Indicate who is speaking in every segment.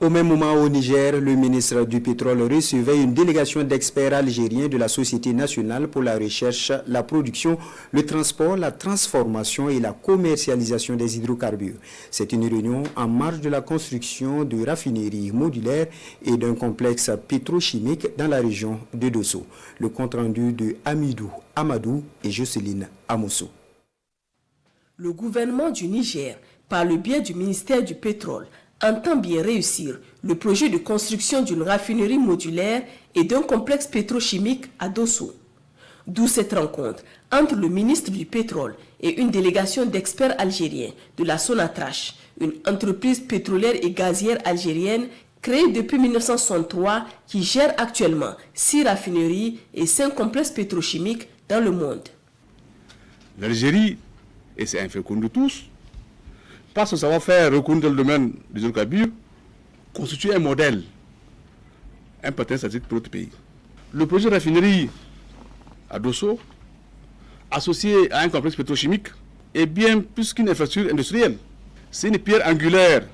Speaker 1: Au même moment au Niger, le ministre du Pétrole recevait une délégation d'experts algériens de la Société nationale pour la recherche, la production, le transport, la transformation et la commercialisation des hydrocarbures. C'est une réunion en marge de la construction de raffineries modulaires et d'un complexe pétrochimique dans la région de Dosso. Le compte-rendu de Amidou Amadou et Jocelyne Amosso.
Speaker 2: Le gouvernement du Niger, par le biais du ministère du Pétrole, entend bien réussir le projet de construction d'une raffinerie modulaire et d'un complexe pétrochimique à Dosso. D'où cette rencontre entre le ministre du Pétrole et une délégation d'experts algériens de la Sonatrach, une entreprise pétrolière et gazière algérienne créée depuis 1963 qui gère actuellement 6 raffineries et 5 complexes pétrochimiques dans le monde.
Speaker 3: L'Algérie, et c'est un fait connu de tous, par son savoir-faire reconnu dans le domaine des hydrocarbures, constitue un modèle, un patin stratégique pour notre pays. Le projet de raffinerie à Dosso, associé à un complexe pétrochimique, est bien plus qu'une infrastructure industrielle. C'est une pierre angulaire,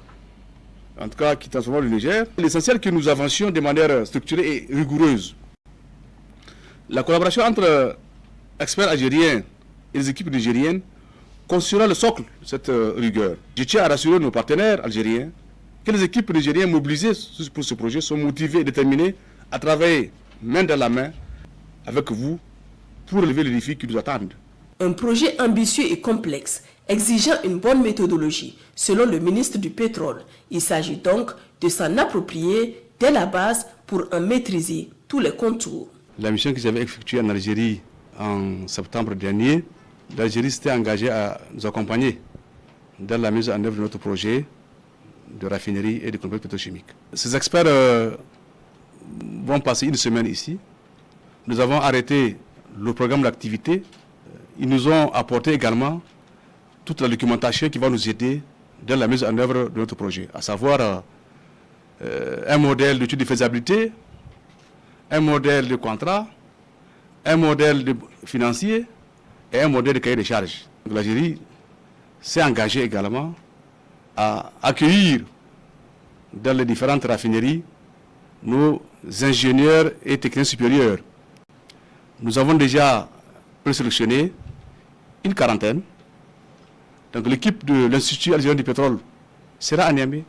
Speaker 3: en tout cas qui transforme le Niger. L'essentiel que nous avancions de manière structurée et rigoureuse. La collaboration entre experts algériens et les équipes nigériennes constituera le socle de cette rigueur. Je tiens à rassurer nos partenaires algériens que les équipes nigériennes mobilisées pour ce projet sont motivées et déterminées à travailler main dans la main avec vous pour relever les défis qui nous attendent.
Speaker 2: Un projet ambitieux et complexe, exigeant une bonne méthodologie, selon le ministre du Pétrole. Il s'agit donc de s'en approprier dès la base pour en maîtriser tous les contours.
Speaker 3: La mission que j'avais effectuée en Algérie en septembre dernier, l'Algérie s'était engagée à nous accompagner dans la mise en œuvre de notre projet de raffinerie et de complexe pétrochimique. Ces experts vont passer une semaine ici. Nous avons arrêté le programme d'activité. Ils nous ont apporté également toute la documentation qui va nous aider dans la mise en œuvre de notre projet, à savoir un modèle d'étude de faisabilité, un modèle de contrat, un modèle financier et un modèle de cahier de charges. L'Algérie s'est engagée également à accueillir dans les différentes raffineries nos ingénieurs et techniciens supérieurs. Nous avons déjà présélectionné une quarantaine. Donc l'équipe de l'Institut algérien du pétrole sera à Niamey.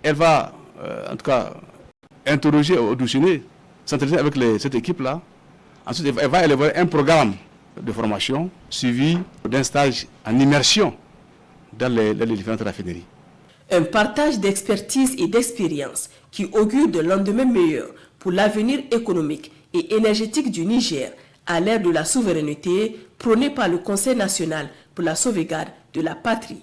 Speaker 3: Elle va en tout cas interroger, auditionner, s'entretenir avec cette équipe-là. Ensuite, elle va élaborer un programme de formation suivi d'un stage en immersion dans les différentes raffineries.
Speaker 2: Un partage d'expertise et d'expérience qui augure de lendemain meilleur pour l'avenir économique et énergétique du Niger à l'ère de la souveraineté prônée par le Conseil national pour la sauvegarde de la patrie.